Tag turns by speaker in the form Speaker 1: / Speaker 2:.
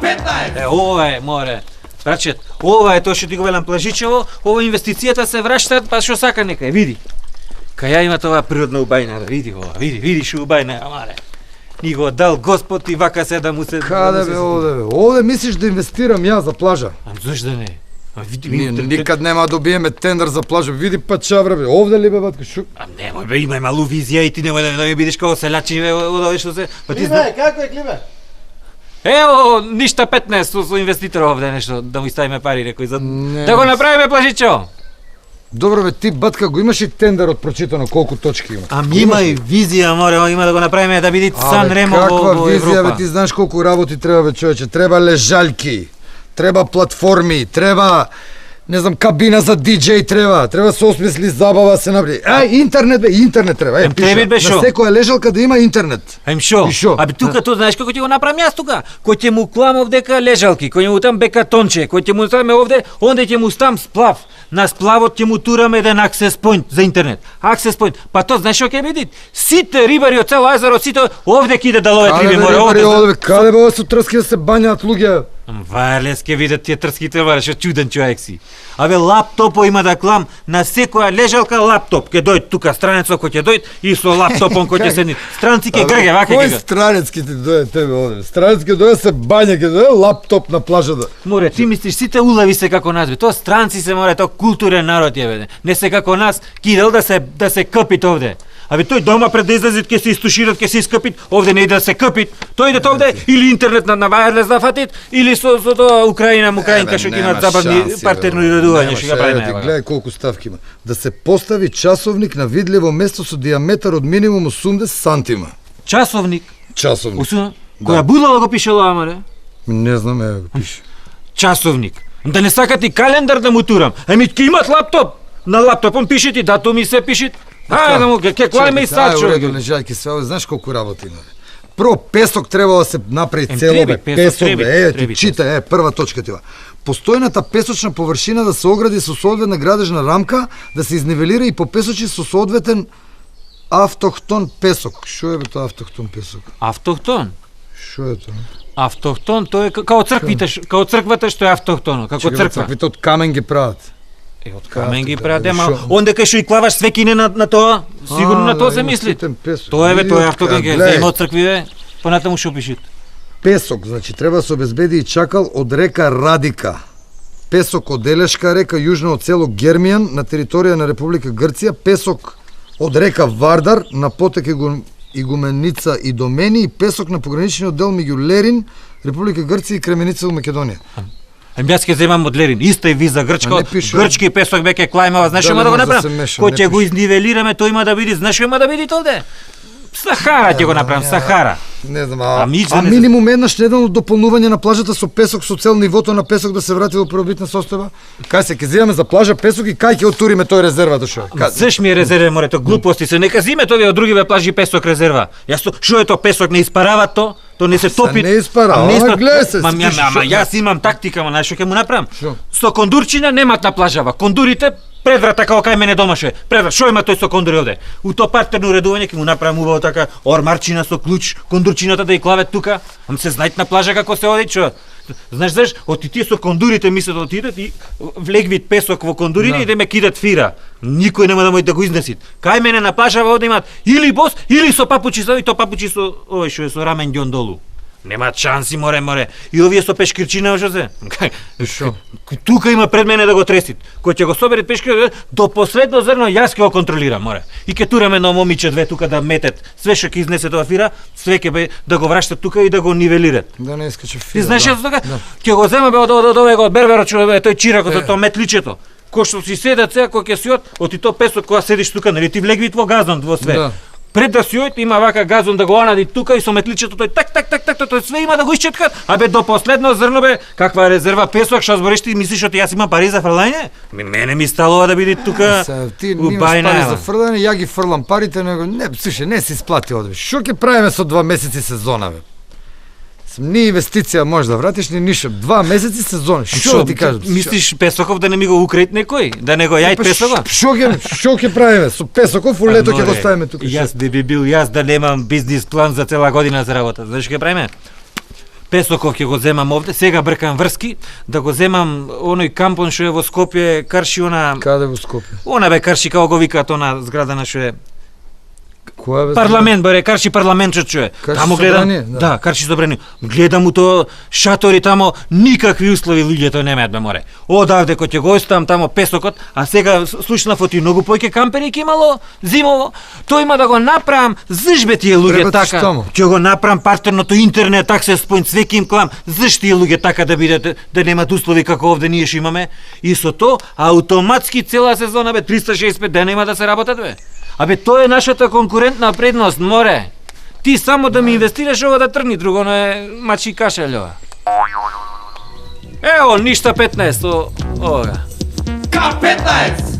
Speaker 1: 15. Ова е, море. Рачет, ова е тоа што ти го велам Плажичево, ова инвестицијата се врашта, па што сака нека, види. Кај ја има тоа природна убајна, види ова, види што убајна, амаре. Ни го дал Господ и вака се да му се...
Speaker 2: Каде бе, овде бе? Овде мислиш да инвестирам ја за плажа?
Speaker 1: Зошто да не?
Speaker 2: Ние никад нема да добиеме тендер за плажа, види па чавра бе, овде ли бе батко, шо?
Speaker 1: Немој бе, имај малу визија и ти немој да ми бидеш како селјачи бе, овде што се...
Speaker 3: Климе, како е Климе?
Speaker 1: Ево, ништа 15 со инвеститор овде нешто, да му ставиме пари некој за... Да го направиме Плажичево!
Speaker 2: Добро бе, ти батка го имаш и тендер од прочитано колку точки има?
Speaker 1: Има и визија, море, има да го направиме да биде Сан Ремо во Европа.
Speaker 2: Каква визија бе, ти знаеш колку работи треба бе човече, треба лежалки, треба платформи, треба не знам, кабина за диџеј треба се осмисли забава се направи. Интернет бе, интернет треба. Пише, на секоја лежалка да има интернет.
Speaker 1: Шо? Абе тука тоа знаеш како ќе го направам јас тука? Кој ќе му кламов дека лежалки, кој ќе му там бекатонче, кој ќе му ставиме овде, онде ќе му стам сплав. На сплавот ќе му тураме еден access point за интернет. Access point. Па тоа знаеш што ќе биде? Сите рибари од цело езеро, сите овде ќе иде да ловат риби, море овде.
Speaker 2: Каде бе со трски да се бањаат луѓе?
Speaker 1: Варлес ќе видат тие трските, море, што чуден човек си. Абе лаптопо има да клам на секоја лежалка лаптоп. Ќе дојде тука странецот кој ќе дојде и со лаптопом кој ќе седне. Странци ќе грге, вака ќе.
Speaker 2: Кој странец ќе ти дојде тебе овде? Странец ќе дојде се бања, ќе дојде лаптоп на плажата.
Speaker 1: Море, ти мислиш сите улави се како нас бе. Тоа странци се, море, тоа културен народ е бе. Не се како нас, кидел да се къпит овде. Абе тој дома пред да излезит ќе се истушират, ќе се искъпит, овде не иде да се къпит. Тој иде овде или интернет на вајрлес да фатит, или со тоа Украинка што ќе имаат забавни партерно редување што ќе правиме.
Speaker 2: Гледај колку ставки има. Да се постави часовник на видливо место со диаметар од минимум 80 сантима.
Speaker 1: Часовник. Која будала го пишела амаре?
Speaker 2: Не знам, го пише.
Speaker 1: Часовник. Да не сакати календар да му турам. Ами ќе имат лаптоп. На лаптопом пишет и датуми се пишет. Да му ќе клајме и сад човек.
Speaker 2: Лежајки се, знаеш колку работа има. Прво песок треба да се направи цело бе. Песок бе, ти чита, прва точка тива. Постојната песочна површина да се огради со соодветна градежна рамка, да се изнивелира и попесочи со соодветен автохтон песок. Што е бе тоа автохтон песок?
Speaker 1: Автохтон?
Speaker 2: Што е тоа?
Speaker 1: Автохтон, тоа е као црквите, као црквата што е автохтоно, како црква.
Speaker 2: Црквите од камен ги прават.
Speaker 1: Од камен ги прават, ама онде кај што и клаваш свекине на тоа, сигурно на тоа се мисли. Тоа е бе, тоа е автохтон, ќе има од цркви бе, понатаму што пишат.
Speaker 2: Песок, значи треба да се обезбеди и чакал од река Радика. Песок од Елешка река, јужно од село Гермијан, на територија на Република Грција. Песок од река Вардар, на потек Игуменица и Домени, и песок на пограничниот дел меѓу Лерин, Република Грција и Кременица во Македонија.
Speaker 1: Јас ќе земам од Лерин, иста е виза грчка, грчки песок бе ќе клајмава, знаеш што има да го направам? Кој ќе го изнивелираме, тој има да биде, знаеш што има да биде овде? Сахара ќе го направам, Сахара.
Speaker 2: Не знам, а минимум еднаш неделно дополнување на плажата со песок со цел нивото на песок да се врати во првобитна состојба. Кај се ќе земаме за плажа песок и кај ќе отуриме тој резерва што?
Speaker 1: Зеш ми е резерва, море, тоа глупости се, нека зиме тоа од другиве плажи песок резерва. Јас што е тоа песок, не испарава то? То не се топи.
Speaker 2: Не испарава, гледа се.
Speaker 1: Ама јас имам тактика, ама знаеш што ќе му направам? Со кондурчина немат на плажава. Кондурите предврата како кај мене домаше. Предврат, што има тој со кондури овде? У тоа партерно уредување ќе му направам убаво така ормарчина со клуч, кондурчината да ја клават тука. Ам се знаат на плажа како се оди, што? Знаеш, тие со кондурите мислат да отидат и влегвит песок во кондурите и да ме кидат фира. Никој нема да може да го изнесит. Кај мене на плажава овде имаат или бос, или со папучи, и то папучи со овој што е со рамен ѓон долу. Немаат шанси, море. И овие со пешкирчина што се?
Speaker 2: Шо?
Speaker 1: Тука има пред мене да го тресит. Кој ќе го собере пешкир, до последно зрно јас ќе го контролирам, море. И ќе тураме на момиче две тука да метет. Све што ќе изнесе тоа фира, све ќе бе да го враќат тука и да го нивелират.
Speaker 2: Да не искаче фира.
Speaker 1: Ти знаеш што така? Ќе го земе од овој берберот што е тој чиракот за тоа метличето. Кој што си седат сега кој ќе си од и тоа песок кога седиш тука, нели ти влегви во газон во све. Пред да си ојде има вака газон да го онади тука и со метличето тој так тој све има да го исчеткат. Абе до последно зрно бе, каква резерва песок, што збориш ти, мислиш што јас имам пари за фрлање? Мене ми сталува да биде тука.
Speaker 2: Ти немаш пари за фрлање, ја ги фрлам парите, него не, слушај, не се исплати одбе. Што ќе правиме со 2 месеци сезона бе? Ни инвестиција може да вратиш, ни ништо. 2 месеци сезон. Што ти кажам?
Speaker 1: Мислиш Песоков да не ми го украет некој? Да не го јај Песоков?
Speaker 2: Што ќе правиме? Со Песоков у лето ќе го ставиме тука.
Speaker 1: Јас да би бил јас да немам бизнис план за цела година за работа. Знаеш што ќе правиме? Песоков ќе го земам овде, сега бркам врски, да го земам оној кампон што е во Скопје, карши она...
Speaker 2: Каде во Скопје?
Speaker 1: Она бе карши како го викаат она зграда на што е...
Speaker 2: Која бе?
Speaker 1: Парламент бе, карши парламентот што е.
Speaker 2: Карши
Speaker 1: Таму гледам,
Speaker 2: собрание,
Speaker 1: да, карши собрание. Гледам у тоа шатори тамо, никакви услови луѓето немаат бе море. Одавде кој ќе го оставам тамо песокот, а сега слушнав оти многу поќе кампери ќе имало зимово. Тој има да го направам зашбе тие луѓе
Speaker 2: Треба ти
Speaker 1: така.
Speaker 2: тамо.
Speaker 1: Ќе го направам партерното интернет access point, свеки им клам. Зашто тие луѓе така да бидат да немаат услови како овде ние што имаме? И со тоа автоматски цела сезона бе 365 дена има да се работат бе. Абе, тоа е нашата конкурентна предност, море. Ти само да ми инвестираш ова да тргни, друго не мачи кашелјова. Ево, ништа 15, ова.
Speaker 3: К15!